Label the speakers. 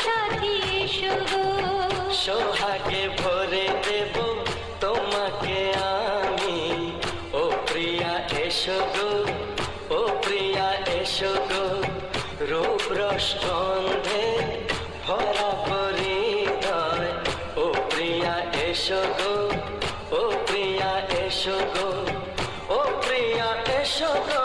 Speaker 1: সাথী এসো গো,
Speaker 2: সোহাগে ভরে দেব তোমাকে আমি। ও প্রিয়া এসো গো, ও প্রিয়া এসো গো, রূপ রস গন্ধে ভরা পরিদয়। ও প্রিয়া এসো গো, ও প্রিয়া এসো গো, ও প্রিয়া এসো গো।